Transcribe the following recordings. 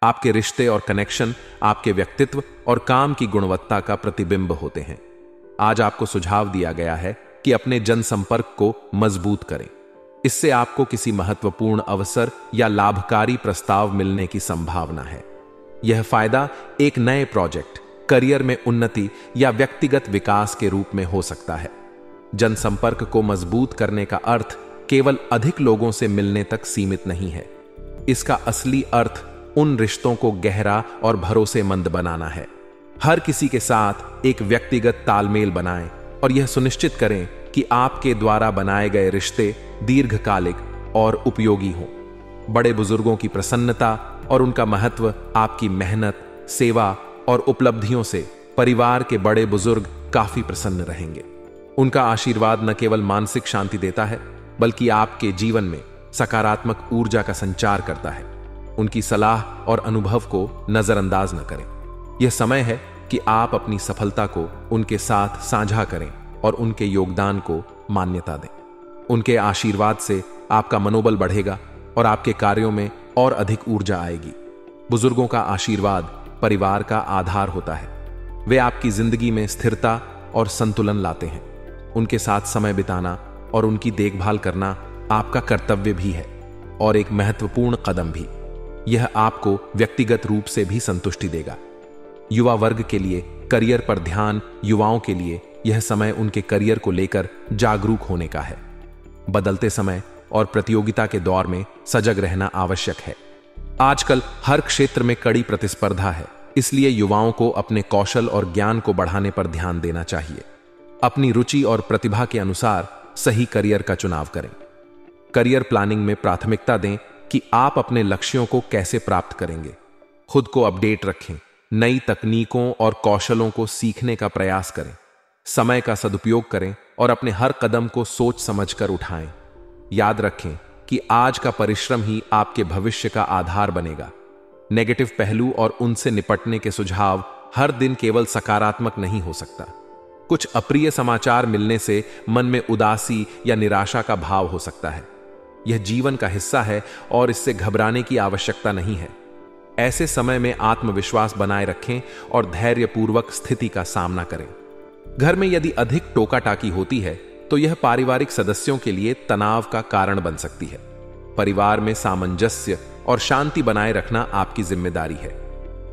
आपके रिश्ते और कनेक्शन आपके व्यक्तित्व और काम की गुणवत्ता का प्रतिबिंब होते हैं। आज आपको सुझाव दिया गया है कि अपने जनसंपर्क को मजबूत करें। इससे आपको किसी महत्वपूर्ण अवसर या लाभकारी प्रस्ताव मिलने की संभावना है। यह फायदा एक नए प्रोजेक्ट, करियर में उन्नति या व्यक्तिगत विकास के रूप में हो सकता है। जनसंपर्क को मजबूत करने का अर्थ केवल अधिक लोगों से मिलने तक सीमित नहीं है। इसका असली अर्थ उन रिश्तों को गहरा और भरोसेमंद बनाना है। हर किसी के साथ एक व्यक्तिगत तालमेल बनाएं और यह सुनिश्चित करें कि आपके द्वारा बनाए गए रिश्ते दीर्घकालिक और उपयोगी हों। बड़े बुजुर्गों की प्रसन्नता और उनका महत्व आपकी मेहनत, सेवा और उपलब्धियों से परिवार के बड़े बुजुर्ग काफी प्रसन्न रहेंगे। उनका आशीर्वाद न केवल मानसिक शांति देता है, बल्कि आपके जीवन में सकारात्मक ऊर्जा का संचार करता है। उनकी सलाह और अनुभव को नजरअंदाज न करें। यह समय है कि आप अपनी सफलता को उनके साथ साझा करें और उनके योगदान को मान्यता दें। उनके आशीर्वाद से आपका मनोबल बढ़ेगा और आपके कार्यों में और अधिक ऊर्जा आएगी। बुजुर्गों का आशीर्वाद परिवार का आधार होता है। वे आपकी जिंदगी में स्थिरता और संतुलन लाते हैं। उनके साथ समय बिताना और उनकी देखभाल करना आपका कर्तव्य भी है और एक महत्वपूर्ण कदम भी। यह आपको व्यक्तिगत रूप से भी संतुष्टि देगा। युवा वर्ग के लिए करियर पर ध्यान। युवाओं के लिए यह समय उनके करियर को लेकर जागरूक होने का है। बदलते समय और प्रतियोगिता के दौर में सजग रहना आवश्यक है। आजकल हर क्षेत्र में कड़ी प्रतिस्पर्धा है, इसलिए युवाओं को अपने कौशल और ज्ञान को बढ़ाने पर ध्यान देना चाहिए। अपनी रुचि और प्रतिभा के अनुसार सही करियर का चुनाव करें। करियर प्लानिंग में प्राथमिकता दें कि आप अपने लक्ष्यों को कैसे प्राप्त करेंगे। खुद को अपडेट रखें, नई तकनीकों और कौशलों को सीखने का प्रयास करें। समय का सदुपयोग करें और अपने हर कदम को सोच समझकर उठाएं। याद रखें कि आज का परिश्रम ही आपके भविष्य का आधार बनेगा। नेगेटिव पहलू और उनसे निपटने के सुझाव हर दिन केवल सकारात्मक नहीं हो सकता। कुछ अप्रिय समाचार मिलने से मन में उदासी या निराशा का भाव हो सकता है। यह जीवन का हिस्सा है और इससे घबराने की आवश्यकता नहीं है। ऐसे समय में आत्मविश्वास बनाए रखें और धैर्यपूर्वक स्थिति का सामना करें। घर में यदि अधिक टोका टाकी होती है तो यह पारिवारिक सदस्यों के लिए तनाव का कारण बन सकती है। परिवार में सामंजस्य और शांति बनाए रखना आपकी जिम्मेदारी है।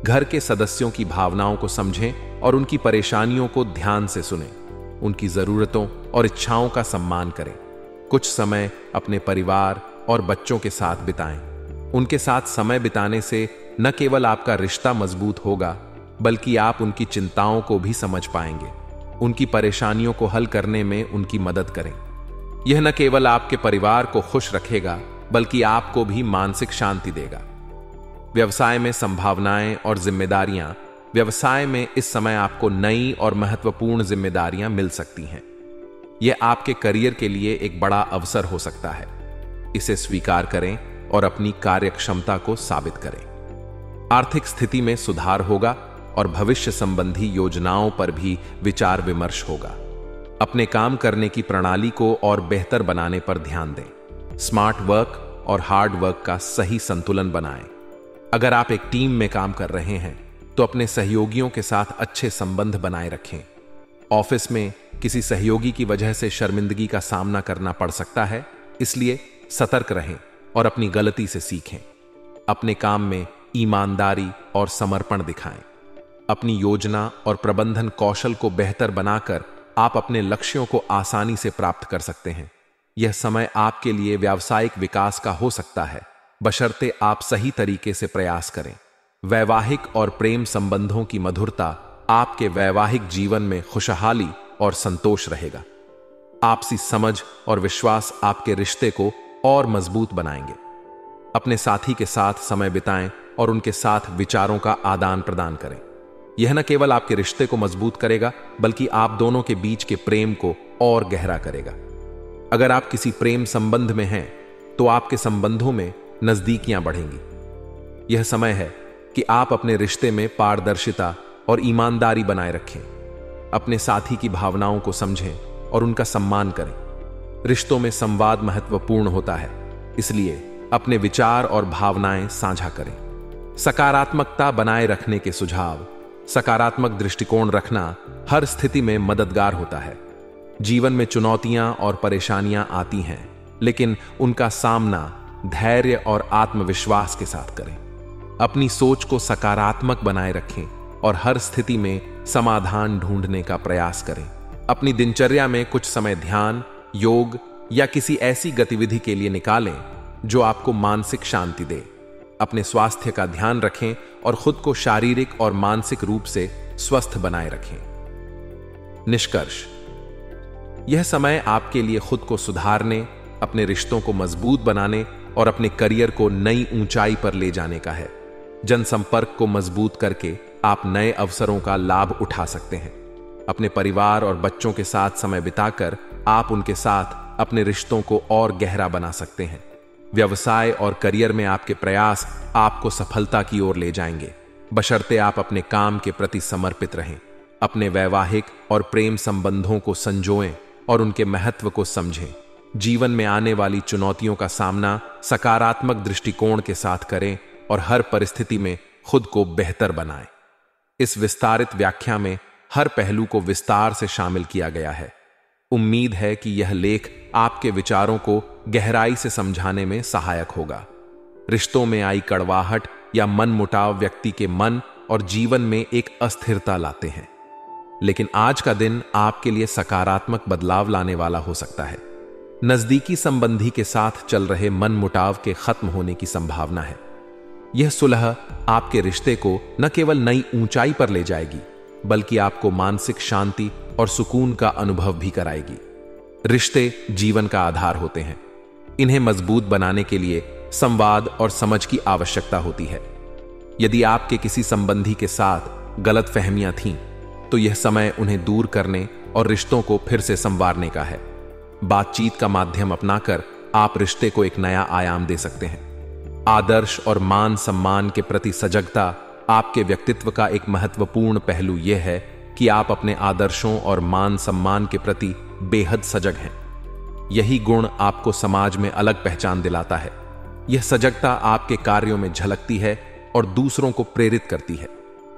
घर के सदस्यों की भावनाओं को समझें और उनकी परेशानियों को ध्यान से सुनें। उनकी जरूरतों और इच्छाओं का सम्मान करें। कुछ समय अपने परिवार और बच्चों के साथ बिताएं। उनके साथ समय बिताने से न केवल आपका रिश्ता मजबूत होगा, बल्कि आप उनकी चिंताओं को भी समझ पाएंगे। उनकी परेशानियों को हल करने में उनकी मदद करें। यह न केवल आपके परिवार को खुश रखेगा, बल्कि आपको भी मानसिक शांति देगा। व्यवसाय में संभावनाएं और जिम्मेदारियां। व्यवसाय में इस समय आपको नई और महत्वपूर्ण जिम्मेदारियां मिल सकती हैं। यह आपके करियर के लिए एक बड़ा अवसर हो सकता है। इसे स्वीकार करें और अपनी कार्यक्षमता को साबित करें। आर्थिक स्थिति में सुधार होगा और भविष्य संबंधी योजनाओं पर भी विचार विमर्श होगा। अपने काम करने की प्रणाली को और बेहतर बनाने पर ध्यान दें। स्मार्ट वर्क और हार्ड वर्क का सही संतुलन बनाएं। अगर आप एक टीम में काम कर रहे हैं तो अपने सहयोगियों के साथ अच्छे संबंध बनाए रखें। ऑफिस में किसी सहयोगी की वजह से शर्मिंदगी का सामना करना पड़ सकता है, इसलिए सतर्क रहें और अपनी गलती से सीखें। अपने काम में ईमानदारी और समर्पण दिखाएं। अपनी योजना और प्रबंधन कौशल को बेहतर बनाकर आप अपने लक्ष्यों को आसानी से प्राप्त कर सकते हैं। यह समय आपके लिए व्यावसायिक विकास का हो सकता है, बशर्ते आप सही तरीके से प्रयास करें। वैवाहिक और प्रेम संबंधों की मधुरता आपके वैवाहिक जीवन में खुशहाली और संतोष रहेगा। आपसी समझ और विश्वास आपके रिश्ते को और मजबूत बनाएंगे। अपने साथी के साथ समय बिताएं और उनके साथ विचारों का आदान प्रदान करें। यह न केवल आपके रिश्ते को मजबूत करेगा, बल्कि आप दोनों के बीच के प्रेम को और गहरा करेगा। अगर आप किसी प्रेम संबंध में हैं तो आपके संबंधों में नजदीकियां बढ़ेंगी। यह समय है कि आप अपने रिश्ते में पारदर्शिता और ईमानदारी बनाए रखें। अपने साथी की भावनाओं को समझें और उनका सम्मान करें। रिश्तों में संवाद महत्वपूर्ण होता है, इसलिए अपने विचार और भावनाएं साझा करें। सकारात्मकता बनाए रखने के सुझाव। सकारात्मक दृष्टिकोण रखना हर स्थिति में मददगार होता है। जीवन में चुनौतियां और परेशानियां आती हैं, लेकिन उनका सामना धैर्य और आत्मविश्वास के साथ करें। अपनी सोच को सकारात्मक बनाए रखें और हर स्थिति में समाधान ढूंढने का प्रयास करें। अपनी दिनचर्या में कुछ समय ध्यान, योग या किसी ऐसी गतिविधि के लिए निकालें जो आपको मानसिक शांति दे। अपने स्वास्थ्य का ध्यान रखें और खुद को शारीरिक और मानसिक रूप से स्वस्थ बनाए रखें। निष्कर्ष: यह समय आपके लिए खुद को सुधारने, अपने रिश्तों को मजबूत बनाने और अपने करियर को नई ऊंचाई पर ले जाने का है। जनसंपर्क को मजबूत करके आप नए अवसरों का लाभ उठा सकते हैं। अपने परिवार और बच्चों के साथ समय बिताकर आप उनके साथ अपने रिश्तों को और गहरा बना सकते हैं। व्यवसाय और करियर में आपके प्रयास आपको सफलता की ओर ले जाएंगे, बशर्ते आप अपने काम के प्रति समर्पित रहें। अपने वैवाहिक और प्रेम संबंधों को संजोएं और उनके महत्व को समझें। जीवन में आने वाली चुनौतियों का सामना सकारात्मक दृष्टिकोण के साथ करें और हर परिस्थिति में खुद को बेहतर बनाएं। इस विस्तारित व्याख्या में हर पहलू को विस्तार से शामिल किया गया है। उम्मीद है कि यह लेख आपके विचारों को गहराई से समझाने में सहायक होगा। रिश्तों में आई कड़वाहट या मनमुटाव व्यक्ति के मन और जीवन में एक अस्थिरता लाते हैं, लेकिन आज का दिन आपके लिए सकारात्मक बदलाव लाने वाला हो सकता है। नजदीकी संबंधी के साथ चल रहे मनमुटाव के खत्म होने की संभावना है। यह सुलह आपके रिश्ते को न केवल नई ऊंचाई पर ले जाएगी, बल्कि आपको मानसिक शांति और सुकून का अनुभव भी कराएगी। रिश्ते जीवन का आधार होते हैं। इन्हें मजबूत बनाने के लिए संवाद और समझ की आवश्यकता होती है। यदि आपके किसी संबंधी के साथ गलतफहमियां थीं, तो यह समय उन्हें दूर करने और रिश्तों को फिर से संवारने का है। बातचीत का माध्यम अपनाकर आप रिश्ते को एक नया आयाम दे सकते हैं। आदर्श और मान सम्मान के प्रति सजगता आपके व्यक्तित्व का एक महत्वपूर्ण पहलू यह है कि आप अपने आदर्शों और मान सम्मान के प्रति बेहद सजग हैं। यही गुण आपको समाज में अलग पहचान दिलाता है। यह सजगता आपके कार्यों में झलकती है और दूसरों को प्रेरित करती है।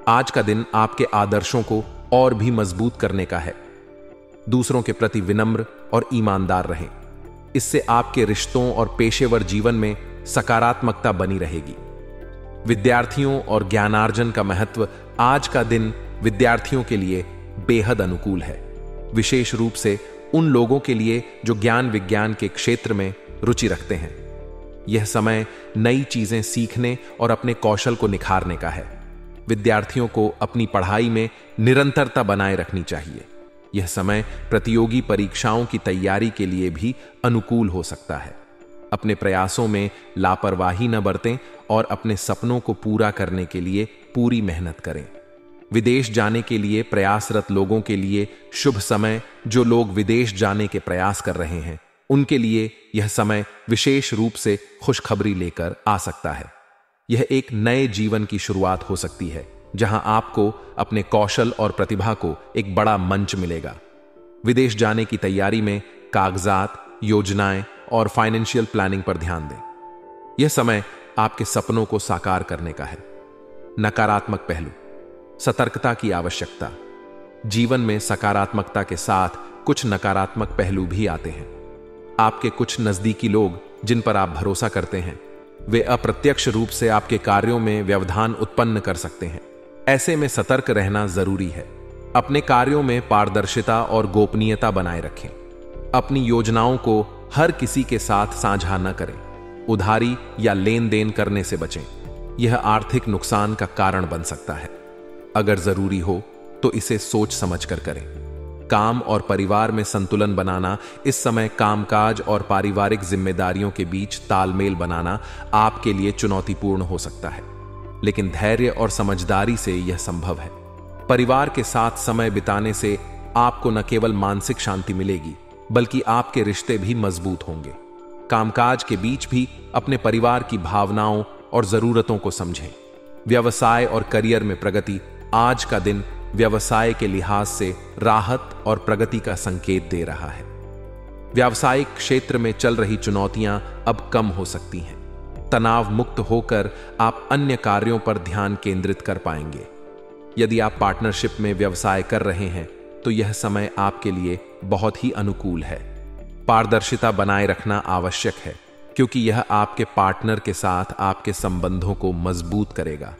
आज का दिन आपके आदर्शों को और भी मजबूत करने का है। दूसरों के प्रति विनम्र और ईमानदार रहें। इससे आपके रिश्तों और पेशेवर जीवन में सकारात्मकता बनी रहेगी। विद्यार्थियों और ज्ञानार्जन का महत्व। आज का दिन विद्यार्थियों के लिए बेहद अनुकूल है, विशेष रूप से उन लोगों के लिए जो ज्ञान विज्ञान के क्षेत्र में रुचि रखते हैं। यह समय नई चीजें सीखने और अपने कौशल को निखारने का है। विद्यार्थियों को अपनी पढ़ाई में निरंतरता बनाए रखनी चाहिए। यह समय प्रतियोगी परीक्षाओं की तैयारी के लिए भी अनुकूल हो सकता है। अपने प्रयासों में लापरवाही न बरतें और अपने सपनों को पूरा करने के लिए पूरी मेहनत करें। विदेश जाने के लिए प्रयासरत लोगों के लिए शुभ समय। जो लोग विदेश जाने के प्रयास कर रहे हैं, उनके लिए यह समय विशेष रूप से खुशखबरी लेकर आ सकता है। यह एक नए जीवन की शुरुआत हो सकती है, जहां आपको अपने कौशल और प्रतिभा को एक बड़ा मंच मिलेगा। विदेश जाने की तैयारी में कागजात, योजनाएं और फाइनेंशियल प्लानिंग पर ध्यान दें। यह समय आपके सपनों को साकार करने का है। नकारात्मक पहलू। सतर्कता की आवश्यकता। जीवन में सकारात्मकता के साथ कुछ नकारात्मक पहलू भी आते हैं। आपके कुछ नजदीकी लोग जिन पर आप भरोसा करते हैं, वे अप्रत्यक्ष रूप से आपके कार्यों में व्यवधान उत्पन्न कर सकते हैं। ऐसे में सतर्क रहना जरूरी है। अपने कार्यों में पारदर्शिता और गोपनीयता बनाए रखें। अपनी योजनाओं को हर किसी के साथ साझा न करें। उधारी या लेन देन करने से बचें। यह आर्थिक नुकसान का कारण बन सकता है। अगर जरूरी हो तो इसे सोच समझकर करें। काम और परिवार में संतुलन बनाना। इस समय कामकाज और पारिवारिक जिम्मेदारियों के बीच तालमेल बनाना आपके लिए चुनौतीपूर्ण हो सकता है, लेकिन धैर्य और समझदारी से यह संभव है। परिवार के साथ समय बिताने से आपको न केवल मानसिक शांति मिलेगी, बल्कि आपके रिश्ते भी मजबूत होंगे। कामकाज के बीच भी अपने परिवार की भावनाओं और जरूरतों को समझें। व्यवसाय और करियर में प्रगति। आज का दिन व्यवसाय के लिहाज से राहत और प्रगति का संकेत दे रहा है। व्यावसायिक क्षेत्र में चल रही चुनौतियां अब कम हो सकती हैं। तनाव मुक्त होकर आप अन्य कार्यों पर ध्यान केंद्रित कर पाएंगे। यदि आप पार्टनरशिप में व्यवसाय कर रहे हैं तो यह समय आपके लिए बहुत ही अनुकूल है। पारदर्शिता बनाए रखना आवश्यक है क्योंकि यह आपके पार्टनर के साथ आपके संबंधों को मजबूत करेगा।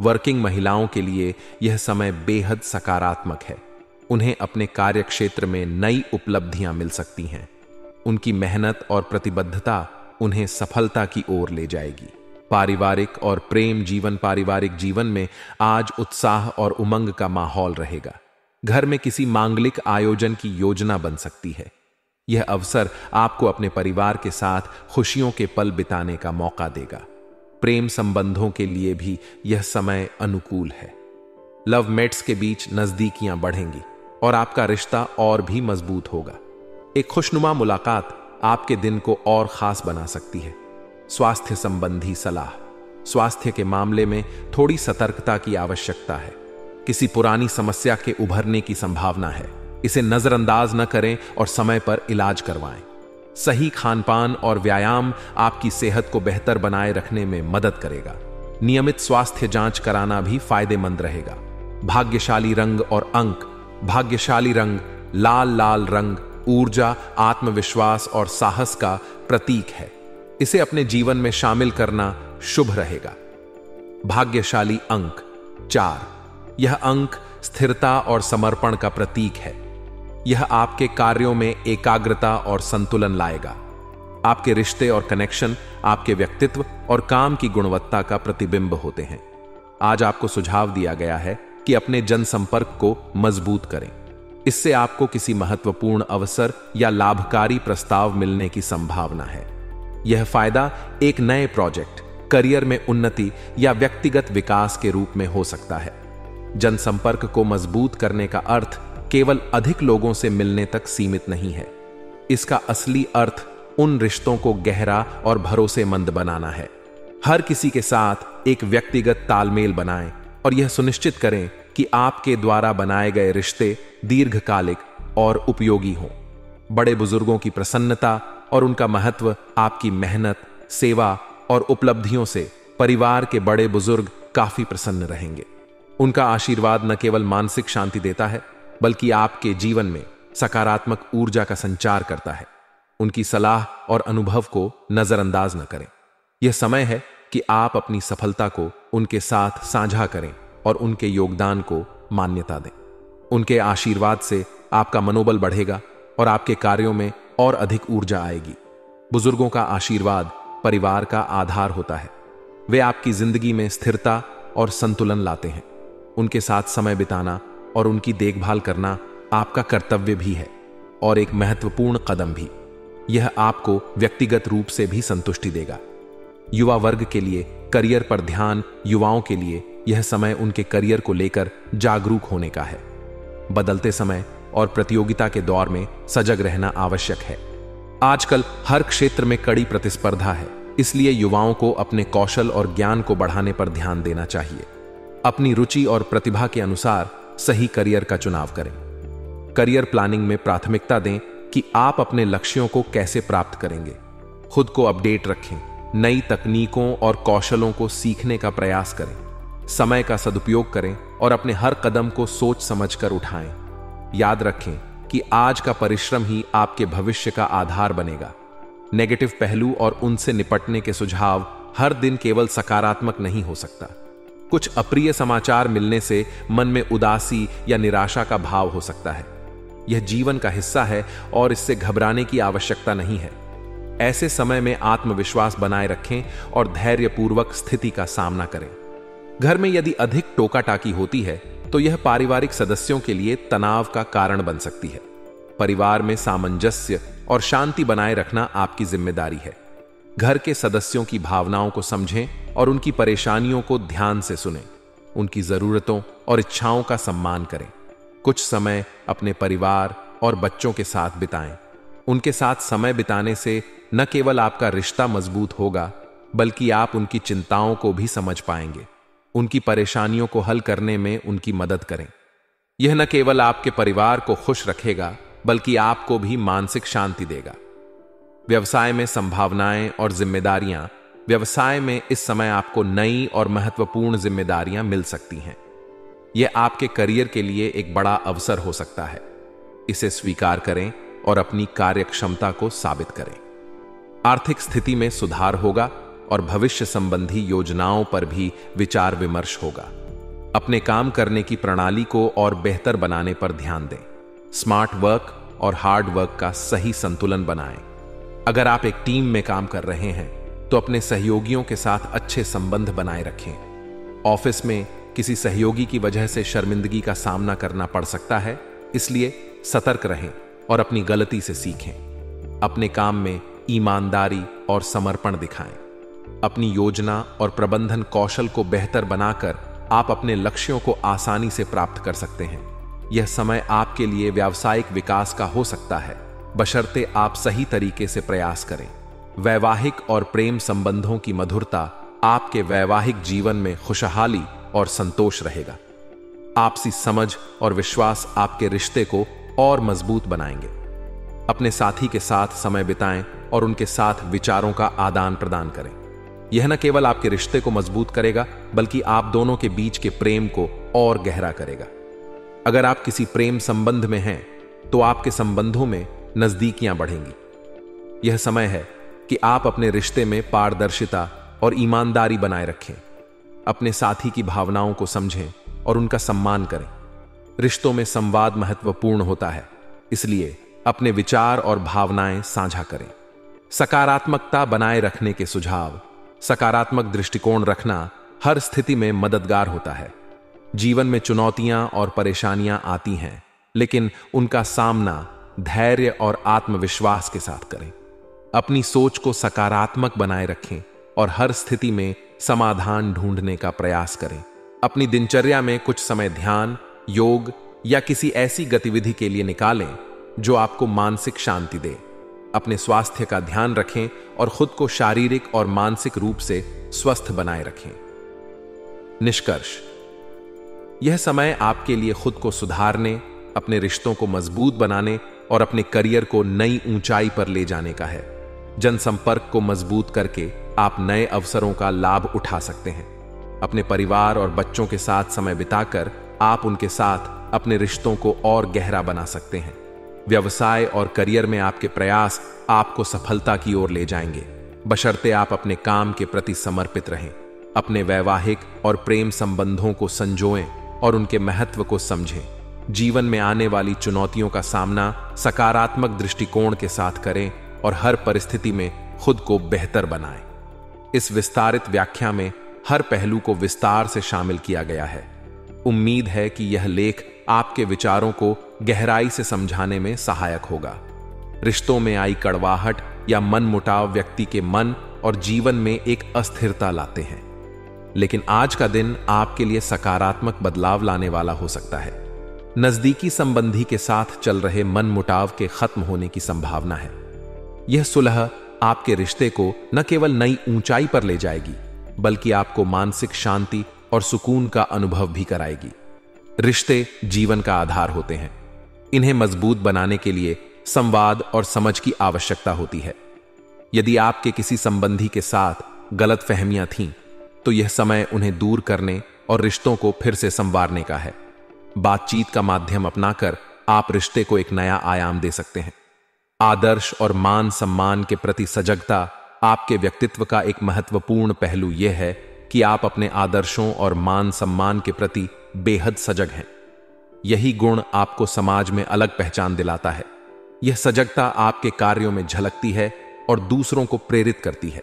वर्किंग महिलाओं के लिए यह समय बेहद सकारात्मक है। उन्हें अपने कार्य क्षेत्र में नई उपलब्धियां मिल सकती हैं। उनकी मेहनत और प्रतिबद्धता उन्हें सफलता की ओर ले जाएगी। पारिवारिक जीवन में आज उत्साह और उमंग का माहौल रहेगा। घर में किसी मांगलिक आयोजन की योजना बन सकती है। यह अवसर आपको अपने परिवार के साथ खुशियों के पल बिताने का मौका देगा। प्रेम संबंधों के लिए भी यह समय अनुकूल है। लव मेट्स के बीच नजदीकियां बढ़ेंगी और आपका रिश्ता और भी मजबूत होगा। एक खुशनुमा मुलाकात आपके दिन को और खास बना सकती है। स्वास्थ्य संबंधी सलाह। स्वास्थ्य के मामले में थोड़ी सतर्कता की आवश्यकता है। किसी पुरानी समस्या के उभरने की संभावना है। इसे नजरअंदाज न करें और समय पर इलाज करवाएं। सही खानपान और व्यायाम आपकी सेहत को बेहतर बनाए रखने में मदद करेगा। नियमित स्वास्थ्य जांच कराना भी फायदेमंद रहेगा। भाग्यशाली रंग और अंक। भाग्यशाली रंग लाल रंग ऊर्जा, आत्मविश्वास और साहस का प्रतीक है। इसे अपने जीवन में शामिल करना शुभ रहेगा। भाग्यशाली अंक 4। यह अंक स्थिरता और समर्पण का प्रतीक है। यह आपके कार्यों में एकाग्रता और संतुलन लाएगा। आपके रिश्ते और कनेक्शन आपके व्यक्तित्व और काम की गुणवत्ता का प्रतिबिंब होते हैं। आज आपको सुझाव दिया गया है कि अपने जनसंपर्क को मजबूत करें। इससे आपको किसी महत्वपूर्ण अवसर या लाभकारी प्रस्ताव मिलने की संभावना है। यह फायदा एक नए प्रोजेक्ट, करियर में उन्नति या व्यक्तिगत विकास के रूप में हो सकता है। जनसंपर्क को मजबूत करने का अर्थ केवल अधिक लोगों से मिलने तक सीमित नहीं है। इसका असली अर्थ उन रिश्तों को गहरा और भरोसेमंद बनाना है। हर किसी के साथ एक व्यक्तिगत तालमेल बनाएं और यह सुनिश्चित करें कि आपके द्वारा बनाए गए रिश्ते दीर्घकालिक और उपयोगी हों। बड़े बुजुर्गों की प्रसन्नता और उनका महत्व आपकी मेहनत, सेवा और उपलब्धियों से परिवार के बड़े बुजुर्ग काफी प्रसन्न रहेंगे। उनका आशीर्वाद न केवल मानसिक शांति देता है बल्कि आपके जीवन में सकारात्मक ऊर्जा का संचार करता है। उनकी सलाह और अनुभव को नजरअंदाज न करें। यह समय है कि आप अपनी सफलता को उनके साथ साझा करें और उनके योगदान को मान्यता दें। उनके आशीर्वाद से आपका मनोबल बढ़ेगा और आपके कार्यों में और अधिक ऊर्जा आएगी। बुजुर्गों का आशीर्वाद परिवार का आधार होता है। वे आपकी जिंदगी में स्थिरता और संतुलन लाते हैं। उनके साथ समय बिताना और उनकी देखभाल करना आपका कर्तव्य भी है और एक महत्वपूर्ण कदम भी। यह आपको व्यक्तिगत रूप से भी संतुष्टि देगा। युवा वर्ग के लिए करियर पर ध्यान। युवाओं के लिए यह समय उनके करियर को लेकर जागरूक होने का है। बदलते समय और प्रतियोगिता के दौर में सजग रहना आवश्यक है। आजकल हर क्षेत्र में कड़ी प्रतिस्पर्धा है, इसलिए युवाओं को अपने कौशल और ज्ञान को बढ़ाने पर ध्यान देना चाहिए। अपनी रुचि और प्रतिभा के अनुसार सही करियर का चुनाव करें। करियर प्लानिंग में प्राथमिकता दें कि आप अपने लक्ष्यों को कैसे प्राप्त करेंगे। खुद को अपडेट रखें। नई तकनीकों और कौशलों को सीखने का प्रयास करें। समय का सदुपयोग करें और अपने हर कदम को सोच समझकर उठाएं। याद रखें कि आज का परिश्रम ही आपके भविष्य का आधार बनेगा। नेगेटिव पहलू और उनसे निपटने के सुझाव। हर दिन केवल सकारात्मक नहीं हो सकता। कुछ अप्रिय समाचार मिलने से मन में उदासी या निराशा का भाव हो सकता है। यह जीवन का हिस्सा है और इससे घबराने की आवश्यकता नहीं है। ऐसे समय में आत्मविश्वास बनाए रखें और धैर्यपूर्वक स्थिति का सामना करें। घर में यदि अधिक टोका टाकी होती है तो यह पारिवारिक सदस्यों के लिए तनाव का कारण बन सकती है। परिवार में सामंजस्य और शांति बनाए रखना आपकी जिम्मेदारी है। घर के सदस्यों की भावनाओं को समझें और उनकी परेशानियों को ध्यान से सुनें। उनकी जरूरतों और इच्छाओं का सम्मान करें। कुछ समय अपने परिवार और बच्चों के साथ बिताएं। उनके साथ समय बिताने से न केवल आपका रिश्ता मजबूत होगा बल्कि आप उनकी चिंताओं को भी समझ पाएंगे। उनकी परेशानियों को हल करने में उनकी मदद करें। यह न केवल आपके परिवार को खुश रखेगा बल्कि आपको भी मानसिक शांति देगा। व्यवसाय में संभावनाएं और जिम्मेदारियां व्यवसाय में इस समय आपको नई और महत्वपूर्ण जिम्मेदारियां मिल सकती हैं। यह आपके करियर के लिए एक बड़ा अवसर हो सकता है। इसे स्वीकार करें और अपनी कार्यक्षमता को साबित करें। आर्थिक स्थिति में सुधार होगा और भविष्य संबंधी योजनाओं पर भी विचार विमर्श होगा। अपने काम करने की प्रणाली को और बेहतर बनाने पर ध्यान दें। स्मार्ट वर्क और हार्ड वर्क का सही संतुलन बनाएं। अगर आप एक टीम में काम कर रहे हैं तो अपने सहयोगियों के साथ अच्छे संबंध बनाए रखें। ऑफिस में किसी सहयोगी की वजह से शर्मिंदगी का सामना करना पड़ सकता है, इसलिए सतर्क रहें और अपनी गलती से सीखें। अपने काम में ईमानदारी और समर्पण दिखाएं। अपनी योजना और प्रबंधन कौशल को बेहतर बनाकर आप अपने लक्ष्यों को आसानी से प्राप्त कर सकते हैं। यह समय आपके लिए व्यावसायिक विकास का हो सकता है, बशर्ते आप सही तरीके से प्रयास करें। वैवाहिक और प्रेम संबंधों की मधुरता आपके वैवाहिक जीवन में खुशहाली और संतोष रहेगा। आपसी समझ और विश्वास आपके रिश्ते को और मजबूत बनाएंगे। अपने साथी के साथ समय बिताएं और उनके साथ विचारों का आदान प्रदान करें। यह न केवल आपके रिश्ते को मजबूत करेगा, बल्कि आप दोनों के बीच के प्रेम को और गहरा करेगा। अगर आप किसी प्रेम संबंध में हैं, तो आपके संबंधों में नजदीकियां बढ़ेंगी। यह समय है कि आप अपने रिश्ते में पारदर्शिता और ईमानदारी बनाए रखें। अपने साथी की भावनाओं को समझें और उनका सम्मान करें। रिश्तों में संवाद महत्वपूर्ण होता है, इसलिए अपने विचार और भावनाएं साझा करें। सकारात्मकता बनाए रखने के सुझाव। सकारात्मक दृष्टिकोण रखना हर स्थिति में मददगार होता है। जीवन में चुनौतियां और परेशानियां आती हैं, लेकिन उनका सामना धैर्य और आत्मविश्वास के साथ करें। अपनी सोच को सकारात्मक बनाए रखें और हर स्थिति में समाधान ढूंढने का प्रयास करें। अपनी दिनचर्या में कुछ समय ध्यान, योग या किसी ऐसी गतिविधि के लिए निकालें जो आपको मानसिक शांति दे। अपने स्वास्थ्य का ध्यान रखें और खुद को शारीरिक और मानसिक रूप से स्वस्थ बनाए रखें। निष्कर्ष: यह समय आपके लिए खुद को सुधारने, अपने रिश्तों को मजबूत बनाने और अपने करियर को नई ऊंचाई पर ले जाने का है। जनसंपर्क को मजबूत करके आप नए अवसरों का लाभ उठा सकते हैं। अपने परिवार और बच्चों के साथ समय बिताकर आप उनके साथ अपने रिश्तों को और गहरा बना सकते हैं। व्यवसाय और करियर में आपके प्रयास आपको सफलता की ओर ले जाएंगे, बशर्ते आप अपने काम के प्रति समर्पित रहें। अपने वैवाहिक और प्रेम संबंधों को संजोएं और उनके महत्व को समझें। जीवन में आने वाली चुनौतियों का सामना सकारात्मक दृष्टिकोण के साथ करें और हर परिस्थिति में खुद को बेहतर बनाएं। इस विस्तारित व्याख्या में हर पहलू को विस्तार से शामिल किया गया है। उम्मीद है कि यह लेख आपके विचारों को गहराई से समझाने में सहायक होगा। रिश्तों में आई कड़वाहट या मनमुटाव व्यक्ति के मन और जीवन में एक अस्थिरता लाते हैं, लेकिन आज का दिन आपके लिए सकारात्मक बदलाव लाने वाला हो सकता है। नजदीकी संबंधी के साथ चल रहे मनमुटाव के खत्म होने की संभावना है। यह सुलह आपके रिश्ते को न केवल नई ऊंचाई पर ले जाएगी, बल्कि आपको मानसिक शांति और सुकून का अनुभव भी कराएगी। रिश्ते जीवन का आधार होते हैं। इन्हें मजबूत बनाने के लिए संवाद और समझ की आवश्यकता होती है। यदि आपके किसी संबंधी के साथ गलतफहमियां थीं, तो यह समय उन्हें दूर करने और रिश्तों को फिर से संवारने का है। बातचीत का माध्यम अपनाकर आप रिश्ते को एक नया आयाम दे सकते हैं। आदर्श और मान सम्मान के प्रति सजगता आपके व्यक्तित्व का एक महत्वपूर्ण पहलू यह है कि आप अपने आदर्शों और मान सम्मान के प्रति बेहद सजग हैं। यही गुण आपको समाज में अलग पहचान दिलाता है। यह सजगता आपके कार्यों में झलकती है और दूसरों को प्रेरित करती है।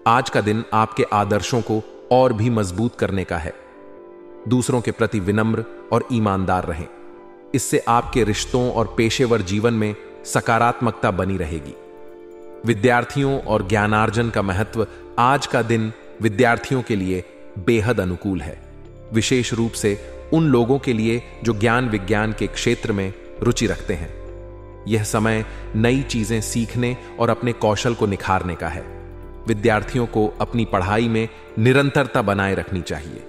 आज का दिन आपके आदर्शों को और भी मजबूत करने का है। दूसरों के प्रति विनम्र और ईमानदार रहें। इससे आपके रिश्तों और पेशेवर जीवन में सकारात्मकता बनी रहेगी। विद्यार्थियों और ज्ञानार्जन का महत्व। आज का दिन विद्यार्थियों के लिए बेहद अनुकूल है, विशेष रूप से उन लोगों के लिए जो ज्ञान विज्ञान के क्षेत्र में रुचि रखते हैं। यह समय नई चीजें सीखने और अपने कौशल को निखारने का है। विद्यार्थियों को अपनी पढ़ाई में निरंतरता बनाए रखनी चाहिए।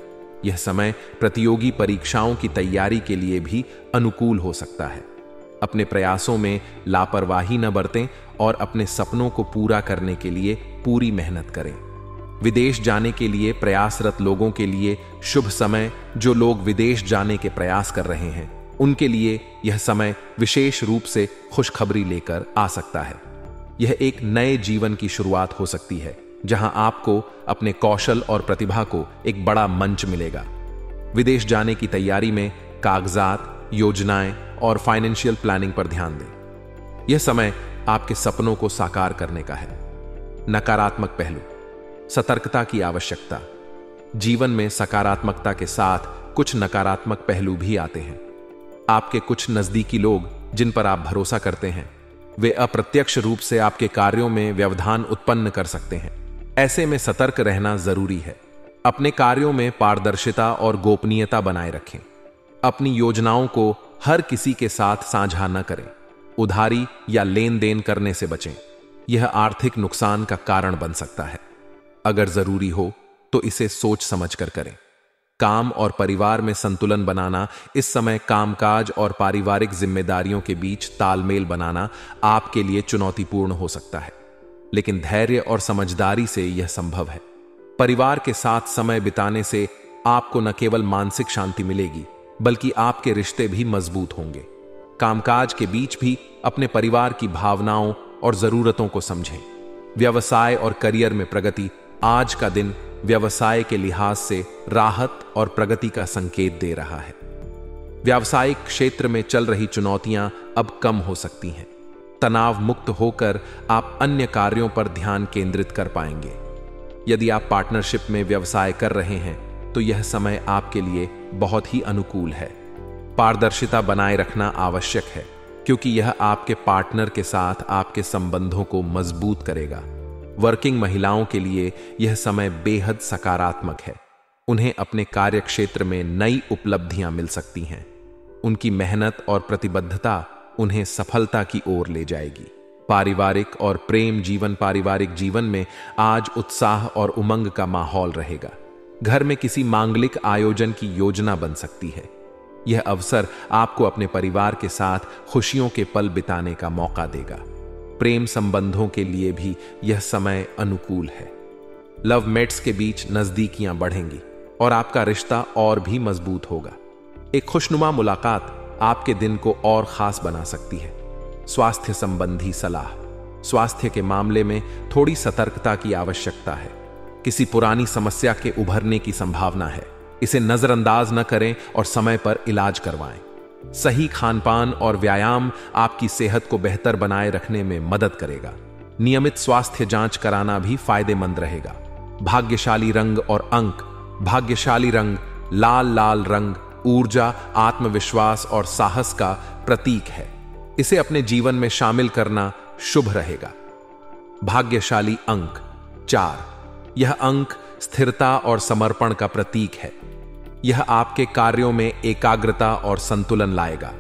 यह समय प्रतियोगी परीक्षाओं की तैयारी के लिए भी अनुकूल हो सकता है। अपने प्रयासों में लापरवाही न बरतें और अपने सपनों को पूरा करने के लिए पूरी मेहनत करें। विदेश जाने के लिए प्रयासरत लोगों के लिए शुभ समय। जो लोग विदेश जाने के प्रयास कर रहे हैं उनके लिए यह समय विशेष रूप से खुशखबरी लेकर आ सकता है। यह एक नए जीवन की शुरुआत हो सकती है जहां आपको अपने कौशल और प्रतिभा को एक बड़ा मंच मिलेगा। विदेश जाने की तैयारी में कागजात, योजनाएं और फाइनेंशियल प्लानिंग पर ध्यान दें। यह समय आपके सपनों को साकार करने का है। नकारात्मक पहलू, सतर्कता की आवश्यकता। जीवन में सकारात्मकता के साथ कुछ नकारात्मक पहलू भी आते हैं। आपके कुछ नजदीकी लोग जिन पर आप भरोसा करते हैं वे अप्रत्यक्ष रूप से आपके कार्यों में व्यवधान उत्पन्न कर सकते हैं। ऐसे में सतर्क रहना जरूरी है। अपने कार्यों में पारदर्शिता और गोपनीयता बनाए रखें। अपनी योजनाओं को हर किसी के साथ साझा न करें। उधारी या लेन देन करने से बचें। यह आर्थिक नुकसान का कारण बन सकता है। अगर जरूरी हो तो इसे सोच समझकर करें। काम और परिवार में संतुलन बनाना। इस समय कामकाज और पारिवारिक जिम्मेदारियों के बीच तालमेल बनाना आपके लिए चुनौतीपूर्ण हो सकता है, लेकिन धैर्य और समझदारी से यह संभव है। परिवार के साथ समय बिताने से आपको न केवल मानसिक शांति मिलेगी बल्कि आपके रिश्ते भी मजबूत होंगे। कामकाज के बीच भी अपने परिवार की भावनाओं और जरूरतों को समझें। व्यवसाय और करियर में प्रगति। आज का दिन व्यवसाय के लिहाज से राहत और प्रगति का संकेत दे रहा है। व्यावसायिक क्षेत्र में चल रही चुनौतियां अब कम हो सकती हैं। तनाव मुक्त होकर आप अन्य कार्यों पर ध्यान केंद्रित कर पाएंगे। यदि आप पार्टनरशिप में व्यवसाय कर रहे हैं तो यह समय आपके लिए बहुत ही अनुकूल है। पारदर्शिता बनाए रखना आवश्यक है क्योंकि यह आपके पार्टनर के साथ आपके संबंधों को मजबूत करेगा। वर्किंग महिलाओं के लिए यह समय बेहद सकारात्मक है। उन्हें अपने कार्य क्षेत्र में नई उपलब्धियां मिल सकती हैं। उनकी मेहनत और प्रतिबद्धता उन्हें सफलता की ओर ले जाएगी। पारिवारिक और प्रेम जीवन। पारिवारिक जीवन में आज उत्साह और उमंग का माहौल रहेगा। घर में किसी मांगलिक आयोजन की योजना बन सकती है। यह अवसर आपको अपने परिवार के साथ खुशियों के पल बिताने का मौका देगा। प्रेम संबंधों के लिए भी यह समय अनुकूल है। लव मेट्स के बीच नजदीकियां बढ़ेंगी और आपका रिश्ता और भी मजबूत होगा। एक खुशनुमा मुलाकात आपके दिन को और खास बना सकती है। स्वास्थ्य संबंधी सलाह। स्वास्थ्य के मामले में थोड़ी सतर्कता की आवश्यकता है। किसी पुरानी समस्या के उभरने की संभावना है। इसे नजरअंदाज न करें और समय पर इलाज करवाएं। सही खानपान और व्यायाम आपकी सेहत को बेहतर बनाए रखने में मदद करेगा। नियमित स्वास्थ्य जांच कराना भी फायदेमंद रहेगा। भाग्यशाली रंग और अंक। भाग्यशाली रंग लाल रंग ऊर्जा, आत्मविश्वास और साहस का प्रतीक है। इसे अपने जीवन में शामिल करना शुभ रहेगा। भाग्यशाली अंक 4। यह अंक स्थिरता और समर्पण का प्रतीक है। यह आपके कार्यों में एकाग्रता और संतुलन लाएगा।